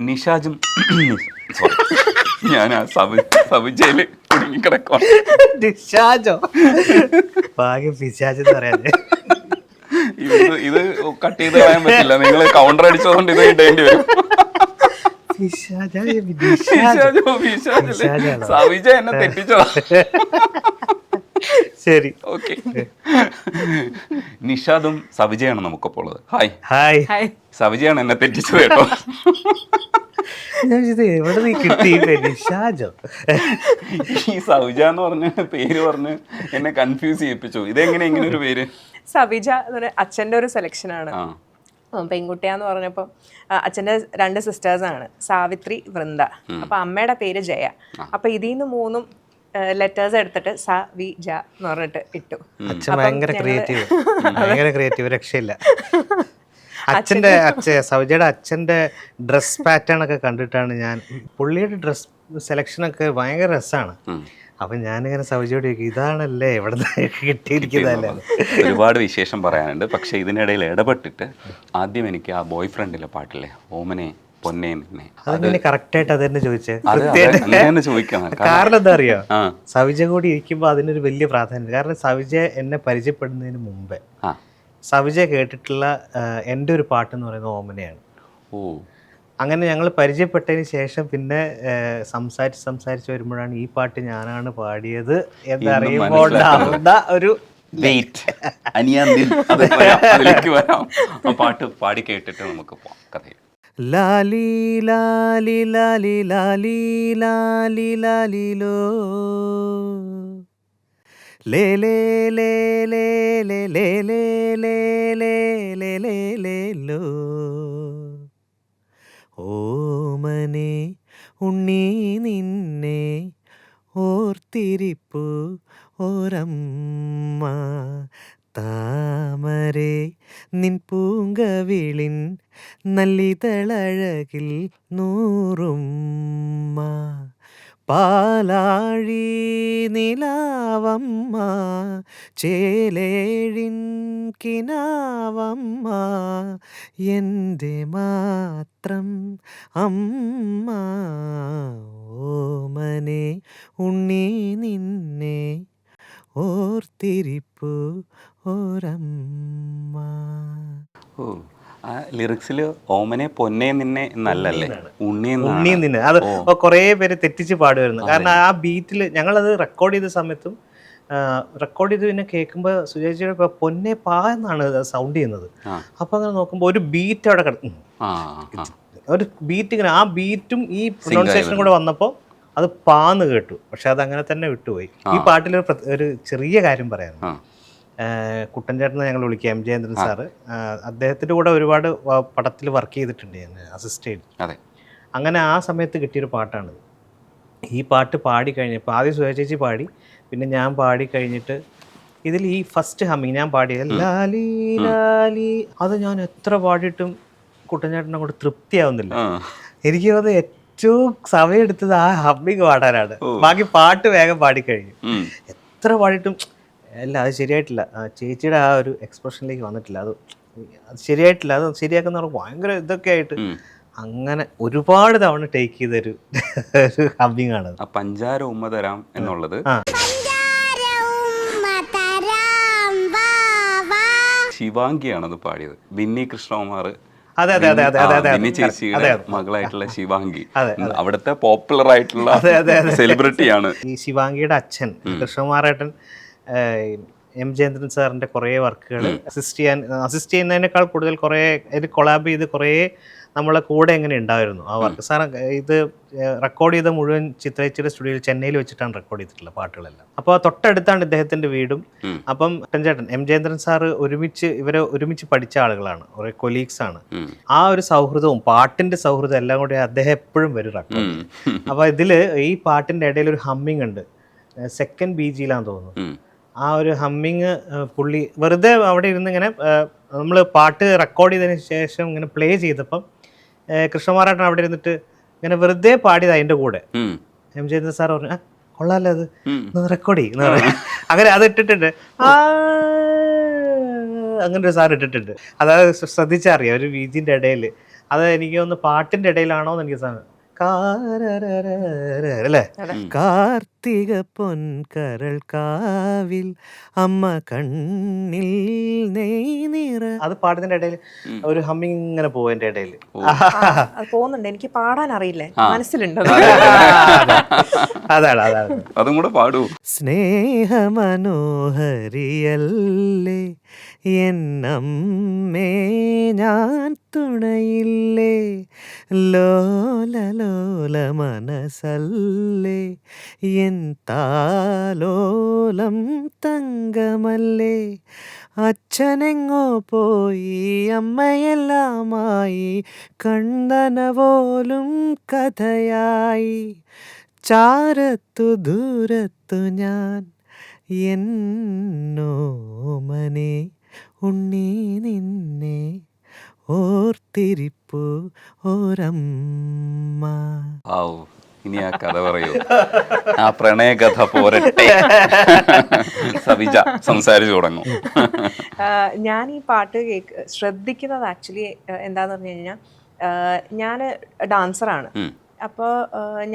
നിഷാജും ഞാൻ ആ സബിജയില് കുടുങ്ങിക്കിടക്കും. നിഷാജോ ഭാഗ്യം പിശാച് എന്ന് പറയാതെ. ഇത് കട്ട് ചെയ്ത് കളയാൻ പറ്റില്ല, നിങ്ങൾ കൗണ്ടർ അടിച്ചതുകൊണ്ട് ഇത് ഇടേണ്ടി വരും. സബിജ എന്നെ തെറ്റിച്ചോ. ശരി, ഓക്കെ. നിഷാദും സബിജയാണ് നമുക്കൊപ്പം ഉള്ളത്. ഹായ്. ഹായ്. സബിജയാണ് എന്നെ തെറ്റിച്ചത് കേട്ടോ. എവിടെ നീ കിട്ടി നിഷാജോ? ഈ സബിജ എന്ന് പറഞ്ഞ പേര് പറഞ്ഞ് എന്നെ കൺഫ്യൂസ് ചെയ്യിപ്പിച്ചു. ഇതെങ്ങനെ ഇങ്ങനെ ഒരു പേര്? സബിജ അച്ഛൻ്റെ ഒരു സെലക്ഷനാണ്. പെൺകുട്ടിയാന്ന് പറഞ്ഞപ്പോൾ അച്ഛൻ്റെ 2 സിസ്റ്റേഴ്സാണ്, സാവിത്രി, വൃന്ദ. അപ്പൊ അമ്മയുടെ പേര് ജയ. അപ്പൊ ഇതിൽ നിന്ന് 3 ലെറ്റേഴ്സ് എടുത്തിട്ട് സവിജ എന്ന് പറഞ്ഞിട്ട് ഇട്ടു. അച്ഛൻ ഭയങ്കര ക്രിയേറ്റീവ്, രക്ഷയില്ല. സവിജയുടെ അച്ഛൻ്റെ ഡ്രസ് പാറ്റേൺ ഒക്കെ കണ്ടിട്ടാണ് ഞാൻ, പുള്ളിയുടെ ഡ്രസ് സെലക്ഷനൊക്കെ ഭയങ്കര രസമാണ്. അപ്പൊ ഞാനിങ്ങനെ സവിജയോട് ചോദിക്കും, ഇതാണല്ലേ ഇവിടെ കിട്ടിയിരിക്കുന്നതല്ലേ? ഒരുപാട് വിശേഷം പറയാനുണ്ട്, പക്ഷെ ഇതിനിടയിൽ ഇടപെട്ടിട്ട് ആദ്യം എനിക്ക് ആ ബോയ് ഫ്രണ്ടിലെ പാട്ടില്ലേ, ഓമനെ പൊന്നെ നിന്നെ, അതെങ്ങനെ കറക്റ്റായിട്ട് അത് തന്നെ ചോദിച്ചേ? ചോദിക്കണം. കാരണം എന്താ അറിയോ, സവിജ കൂടി ഇരിക്കുമ്പോ അതിനൊരു വലിയ പ്രാധാന്യം. കാരണം സവിജ എന്നെ പരിചയപ്പെടുന്നതിന് മുമ്പേ സവിജ കേട്ടിട്ടുള്ള എൻ്റെ ഒരു പാട്ടെന്ന് പറയുന്നത് ഓമനയാണ്. അങ്ങനെ ഞങ്ങൾ പരിചയപ്പെട്ടതിന് ശേഷം പിന്നെ സംസാരിച്ച് വരുമ്പോഴാണ് ഈ പാട്ട് ഞാനാണ് പാടിയത് എന്നറിയുമ്പോൾ ഒരു അതിലേക്ക് വരാം. ആ പാട്ട് പാടി കേട്ടിട്ട് നമുക്ക് പോവാം കഥയിൽ. ലാലി ലാലി ലാലി ലാലി ലാലി ലാലിലോ ലേ ലേ ലേ ലേ ലേ ലേ ലേ ലേ ലേ ലേ ലേ ലോ ഓമനെ ഉണ്ണി നിന്നെ ഓർത്തിരിപ്പു ഓരമ്മ താമരേ നിൻ പൂങ്കവിളിൻ നല്ലിതളഴകിൽ നൂറുമ്മ പാലാഴി നിലാവമ്മ ചേലേഴിൻ കിനാവമ്മ എൻ്റെ മാത്രം അമ്മ ഓമനെ ഉണ്ണി നിന്നെ ഓർത്തിരിപ്പു ഓരമ്മ. ഓ, ആ ലിറിക്സിൽ ഓമനെ പൊന്നെ നിന്നെ നല്ലല്ലേ, ഉണ്ണി നിന്നെ. അത് കുറേ പേര് തെറ്റിച്ച് പാടുമായിരുന്നു. കാരണം ആ ബീറ്റിൽ ഞങ്ങളത് റെക്കോർഡ് ചെയ്ത സമയത്തും റെക്കോർഡ് ചെയ്ത് പിന്നെ കേൾക്കുമ്പോൾ സുജേച്ചിയുടെ പൊന്നെ പാ എന്നാണ് സൗണ്ട് ചെയ്യുന്നത്. അപ്പം അങ്ങനെ നോക്കുമ്പോൾ ഒരു ബീറ്റ് അവിടെ ഒരു ബീറ്റ് ഇങ്ങനെ, ആ ബീറ്റും ഈ പ്രൊനൗൺസിയേഷനും കൂടെ വന്നപ്പോൾ അത് പാന്ന് കേട്ടു. പക്ഷെ അത് അങ്ങനെ തന്നെ വിട്ടുപോയി. ഈ പാട്ടിൽ ഒരു ചെറിയ കാര്യം പറയാനുണ്ട്. കുട്ടൻ ചേട്ടനെ ഞങ്ങൾ വിളിക്കുക, എം ജയേന്ദ്രൻ സാറ്. അദ്ദേഹത്തിൻ്റെ കൂടെ ഒരുപാട് പടത്തിൽ വർക്ക് ചെയ്തിട്ടുണ്ട്, ഞാൻ അസിസ്റ്റ് ചെയ്തു. അങ്ങനെ ആ സമയത്ത് കിട്ടിയൊരു പാട്ടാണ് ഈ പാട്ട്. പാടി കഴിഞ്ഞപ്പോൾ ആദ്യം സുജേച്ചി പാടി, പിന്നെ ഞാൻ പാടി കഴിഞ്ഞിട്ട് ഇതിൽ ഈ ഫസ്റ്റ് ഹമ്മിങ് ഞാൻ പാടിയത് ലാലി ലാലി, അത് ഞാൻ എത്ര പാടിയിട്ടും കുട്ടൻ ചേട്ടനെ കൊണ്ട് തൃപ്തിയാവുന്നില്ല. എനിക്ക് അത് ഏറ്റവും സമയമെടുത്തത് ആ ഹമ്മിങ് പാടാനാണ്. ബാക്കി പാട്ട് വേഗം പാടിക്കഴിഞ്ഞു. എത്ര പാടിയിട്ടും അല്ല, അത് ശരിയായിട്ടില്ല. ചേച്ചിയുടെ ആ ഒരു എക്സ്പ്രഷനിലേക്ക് വന്നിട്ടില്ല. അത് ശരിയായിട്ടില്ല. അത് ശരിയാക്കുന്ന ഭയങ്കര ഇതൊക്കെ ആയിട്ട് അങ്ങനെ ഒരുപാട് തവണ ടേക്ക് ചെയ്തൊരു ഹമ്മിങ് ആണ്. പഞ്ചാര ഉമ്മ തരാം എന്നുള്ളത് ശിവാംഗിയാണത് പാടിയത്. ബിന്നി കൃഷ്ണകുമാർ, ബിന്നി ചേച്ചിയുടെ മകളായിട്ടുള്ള ശിവാംഗി, അവിടുത്തെ പോപ്പുലർ ആയിട്ടുള്ള സെലിബ്രിറ്റിയാണ്. ഈ ശിവാംഗിയുടെ അച്ഛൻ കൃഷ്ണകുമാറേട്ടൻ എം ജയേന്ദ്രൻ സാറിൻ്റെ കുറേ വർക്കുകൾ അസിസ്റ്റ് ചെയ്യുന്നതിനേക്കാൾ കൂടുതൽ കുറേ കൊളാബ് ചെയ്ത് കുറേ നമ്മളെ കൂടെ എങ്ങനെ ഉണ്ടായിരുന്നു ആ വർക്ക്. സാർ ഇത് റെക്കോർഡ് ചെയ്ത മുഴുവൻ ചിത്രേച്ചിയുടെ സ്റ്റുഡിയോയിൽ ചെന്നൈയിൽ വെച്ചിട്ടാണ് റെക്കോർഡ് ചെയ്തിട്ടുള്ള പാട്ടുകളെല്ലാം. അപ്പോൾ തൊട്ടടുത്താണ് ഇദ്ദേഹത്തിൻ്റെ വീടും. അപ്പം ചേട്ടൻ എം ജയേന്ദ്രൻ സാറ് ഇവരെ ഒരുമിച്ച് പഠിച്ച ആളുകളാണ്, കുറേ കൊലീഗ്സ് ആണ്. ആ ഒരു സൗഹൃദവും പാട്ടിൻ്റെ സൗഹൃദം എല്ലാം കൂടി അദ്ദേഹം എപ്പോഴും വരും റെക്കോർഡ്. അപ്പോൾ ഇതിൽ ഈ പാട്ടിൻ്റെ ഇടയിൽ ഒരു ഹമ്മിങ് ഉണ്ട്, സെക്കൻഡ് BGയിലാന്ന് തോന്നുന്നു. ആ ഒരു ഹമ്മിങ് പുള്ളി വെറുതെ അവിടെ ഇരുന്ന് ഇങ്ങനെ നമ്മൾ പാട്ട് റെക്കോർഡ് ചെയ്തതിന് ശേഷം ഇങ്ങനെ പ്ലേ ചെയ്തപ്പം കൃഷ്ണകുമാറേട്ടൻ അവിടെ ഇരുന്നിട്ട് ഇങ്ങനെ വെറുതെ പാടിയത് അതിൻ്റെ കൂടെ. എം ജയേന്ദ്രൻ സാർ പറഞ്ഞു, കൊള്ളാമല്ലോ അത് റെക്കോർഡ് ചെയ്യും അങ്ങനെ അത് ഇട്ടിട്ടുണ്ട്. അങ്ങനെ ഒരു സാർ ഇട്ടിട്ടുണ്ട്. അതായത് ശ്രദ്ധിച്ചറിയാം, ഒരു ബീജിൻ്റെ ഇടയിൽ അത് എനിക്ക് ഒന്ന് പാട്ടിന്റെ ഇടയിലാണോ എന്ന് എനിക്ക് അല്ലേ കാർത്തിക പൊൻകരൾ കാവിൽ അമ്മ കണ്ണിൽ നെയ് നിറ അത് പാടുന്നതിന്റെ ഇടയിൽ ഒരു ഹമ്മിങ് ഇങ്ങനെ പോകും എന്റെ ഇടയിൽ അത് പോകുന്നുണ്ട്. എനിക്ക് പാടാൻ അറിയില്ല, മനസ്സിലുണ്ട്. അതാണ് അതും കൂടെ പാടൂ. സ്നേഹമനോഹരിയല്ലേ എന്നമ്മേ ഞാൻ തുണയില്ലേ ലോല മനസ്സല്ലേ എൻ താലോലം തങ്കമല്ലേ അച്ഛനെങ്ങോ പോയി അമ്മയെല്ലാമായി കണ്ണന പോലും കഥയായി ചാരത്തു ദൂരത്തു ഞാൻ എന്നോമനെ ഉണ്ണി നിന്നെ ഓർത്തിരിപ്പു ഓരമ്മ. ഇനി ആ കഥ പറയൂ, ആ പ്രണയകഥ പോരട്ടെ. സവിജ സംസാരിച്ചു തുടങ്ങും. ഞാൻ ഈ പാട്ട് ശ്രദ്ധിക്കുന്നത് ആക്ച്വലി എന്താന്ന് പറഞ്ഞു കഴിഞ്ഞാൽ, ഞാൻ ഡാൻസറാണ്. അപ്പോൾ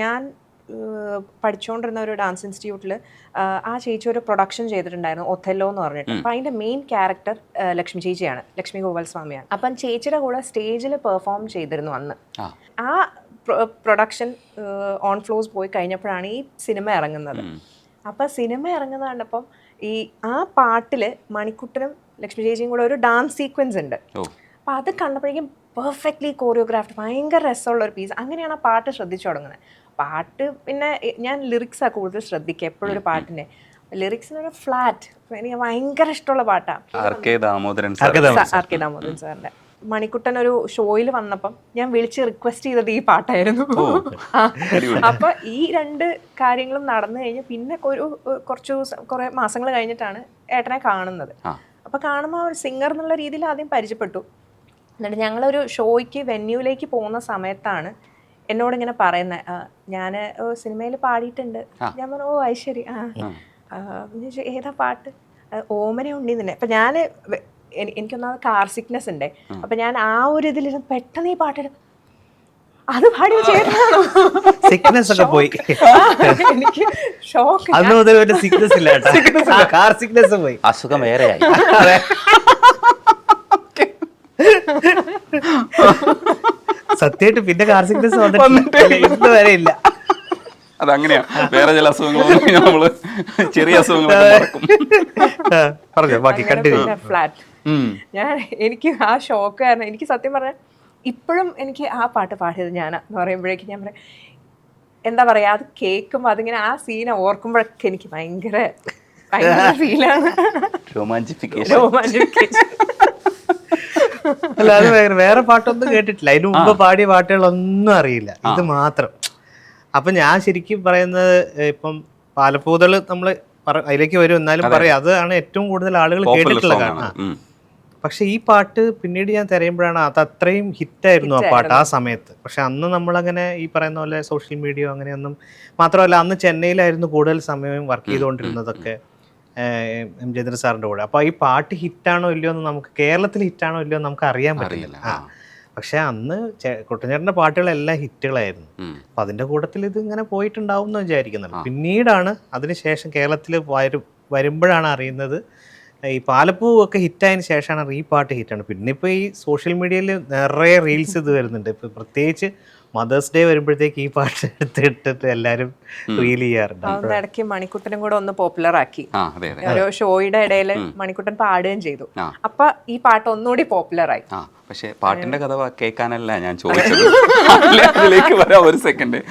ഞാൻ പഠിച്ചുകൊണ്ടിരുന്ന ഒരു ഡാൻസ് ഇൻസ്റ്റിറ്റ്യൂട്ടിൽ ആ ചേച്ചി ഒരു പ്രൊഡക്ഷൻ ചെയ്തിട്ടുണ്ടായിരുന്നു, ഒഥെല്ലോ എന്ന് പറഞ്ഞിട്ട്. അപ്പം അതിൻ്റെ മെയിൻ ക്യാരക്ടർ ലക്ഷ്മി ചേച്ചിയാണ്, ലക്ഷ്മി ഗോപാൽസ്വാമിയാണ്. അപ്പം ചേച്ചിയുടെ കൂടെ സ്റ്റേജിൽ പെർഫോം ചെയ്തിരുന്നു അന്ന്. ആ പ്രൊഡക്ഷൻ ഓൺ ഫ്ലോസ് പോയി കഴിഞ്ഞപ്പോഴാണ് ഈ സിനിമ ഇറങ്ങുന്നത്. അപ്പം സിനിമ ഇറങ്ങുന്നത് കണ്ടപ്പം ഈ ആ പാട്ടിൽ മണിക്കുട്ടനും ലക്ഷ്മി ചേച്ചിയും കൂടെ ഒരു ഡാൻസ് സീക്വൻസ് ഉണ്ട്. അപ്പം അത് കണ്ടപ്പോഴേക്കും പെർഫെക്റ്റ്ലി കോറിയോഗ്രാഫ്ഡ്, ഭയങ്കര രസമുള്ള ഒരു പീസ്. അങ്ങനെയാണ് ആ പാട്ട് ശ്രദ്ധിച്ചു തുടങ്ങുന്നത്. പാട്ട് പിന്നെ ഞാൻ ലിറിക്സാണ് കൂടുതൽ ശ്രദ്ധിക്കുക എപ്പോഴും ഒരു പാട്ടിൻ്റെ. ലിറിക്സിനൊരു ഫ്ലാറ്റ്, എനിക്ക് ഭയങ്കര ഇഷ്ടമുള്ള പാട്ടാണ് ആർ കെ ദാമോദരൻ സാറിൻ്റെ. മണിക്കുട്ടൻ ഒരു ഷോയിൽ വന്നപ്പം ഞാൻ വിളിച്ച് റിക്വസ്റ്റ് ചെയ്തത് ഈ പാട്ടായിരുന്നു. അപ്പൊ ഈ രണ്ട് കാര്യങ്ങളും നടന്നു കഴിഞ്ഞ് പിന്നെ കുറെ മാസങ്ങൾ കഴിഞ്ഞിട്ടാണ് ഏട്ടനെ കാണുന്നത്. അപ്പൊ കാണുമ്പോൾ ഒരു സിംഗർ എന്നുള്ള രീതിയിൽ ആദ്യം പരിചയപ്പെട്ടു. എന്നിട്ട് ഞങ്ങളൊരു ഷോയ്ക്ക് വെന്യൂലേക്ക് പോകുന്ന സമയത്താണ് എന്നോട് ഇങ്ങനെ പറയുന്നത്, ഞാൻ സിനിമയിൽ പാടിയിട്ടുണ്ട്. ഞാൻ പറഞ്ഞു, ഓ അത് ശരി, ഏതാ പാട്ട്? ഓമന ഉണ്ണി തന്നെ. അപ്പം ഞാൻ എനിക്കൊന്നാമത് കാർ സിക്നെസ് ഉണ്ട്. അപ്പം ഞാൻ ആ ഒരു ഇതിൽ പെട്ടെന്ന് ഈ പാട്ട് അത് പാടി ചെയ്താണോ സിക്നെസ് ഒക്കെ പോയി. എനിക്ക് ഷോക്ക്. അന്ന് മുതൽ ഒരു സിക്നെസ് ഇല്ല, കാർ സിക്നെസ് പോയി, അസുഖം വേറെയായി. സത്യമായിട്ട് പിന്നെ കാർ സിക്നെസ് ഇന്ന് വരെ ഇല്ല. അതങ്ങനെയാ, വേറെ ചില അസുഖങ്ങളും നമ്മള് ചെറിയ ഫ്ലാറ്റ്. എനിക്ക് ആ ഷോക്ക് കാരണം എനിക്ക് സത്യം പറഞ്ഞാൽ ഇപ്പോഴും എനിക്ക് ആ പാട്ട് പാടിയത് ഞാനാന്ന് പറയുമ്പോഴേക്കും ഞാൻ പറയാം, എന്താ പറയാ, അത് കേൾക്കുമ്പോൾ അതിങ്ങനെ ആ സീനെ ഓർക്കുമ്പോഴൊക്കെ എനിക്ക് ഭയങ്കര ഫീലാണ്. റൊമാൻറ്റിഫിക്കേഷൻ. അല്ലാതെ വേറെ പാട്ടൊന്നും കേട്ടിട്ടില്ല. അതിന് മുമ്പ് പാടിയ പാട്ടുകളൊന്നും അറിയില്ല, ഇത് മാത്രം. അപ്പൊ ഞാൻ ശരിക്കും പറയുന്നത്, ഇപ്പം പാലപ്പൂതള് നമ്മള് അതിലേക്ക് വരും, എന്നാലും പറയാം അതാണ് ഏറ്റവും കൂടുതൽ ആളുകൾ കേട്ടിട്ടുള്ള കാരണം. പക്ഷെ ഈ പാട്ട് പിന്നീട് ഞാൻ തിരയുമ്പോഴാണ് അത് അത്രയും ഹിറ്റായിരുന്നു ആ പാട്ട് ആ സമയത്ത്. പക്ഷെ അന്ന് നമ്മളങ്ങനെ ഈ പറയുന്ന പോലെ സോഷ്യൽ മീഡിയ അങ്ങനെയൊന്നും, മാത്രമല്ല അന്ന് ചെന്നൈയിലായിരുന്നു കൂടുതൽ സമയം വർക്ക് ചെയ്തുകൊണ്ടിരുന്നതൊക്കെ എം ജയചന്ദ്രൻ സാറിൻ്റെ കൂടെ. അപ്പോൾ ഈ പാട്ട് ഹിറ്റാണോ ഇല്ലയോ എന്ന് നമുക്ക്, കേരളത്തിൽ ഹിറ്റാണോ ഇല്ലയോ എന്ന് നമുക്ക് അറിയാൻ പറ്റില്ല. പക്ഷെ അന്ന് കുട്ടൻചേട്ടൻ്റെ പാട്ടുകളെല്ലാം ഹിറ്റുകളായിരുന്നു. അപ്പം അതിൻ്റെ കൂട്ടത്തിൽ ഇത് ഇങ്ങനെ പോയിട്ടുണ്ടാവും എന്ന് വിചാരിക്കുന്നുള്ളൂ. പിന്നീടാണ് അതിനുശേഷം കേരളത്തിൽ വരുമ്പോഴാണ് അറിയുന്നത് ഈ പാലപ്പൂ ഒക്കെ ഹിറ്റായതിന് ശേഷമാണ് ഈ പാട്ട് ഹിറ്റാണ്. പിന്നെ ഇപ്പോൾ ഈ സോഷ്യൽ മീഡിയയിൽ നിറയെ റീൽസ് ഇത് വരുന്നുണ്ട്. ഇപ്പം പ്രത്യേകിച്ച് മദേഴ്സ് ഡേ വരുമ്പോഴത്തേക്ക് ഈ പാട്ട് എടുത്തിട്ടിട്ട് എല്ലാരും റീൽ ചെയ്യാറുണ്ട്. ഇടയ്ക്ക് മണിക്കുട്ടനും കൂടെ ഒന്ന് പോപ്പുലർ ആക്കി. ഒരു ഷോയുടെ ഇടയിൽ മണിക്കുട്ടൻ പാടുകയും ചെയ്തു. അപ്പൊ ഈ പാട്ട് ഒന്നുകൂടി പോപ്പുലർ ആയി. പക്ഷെ പാട്ടിന്റെ കഥ കേൾക്കാനല്ല ഞാൻ ചോദിച്ചത്. അതിലേക്ക് വരാം ഒരു സെക്കൻഡ്.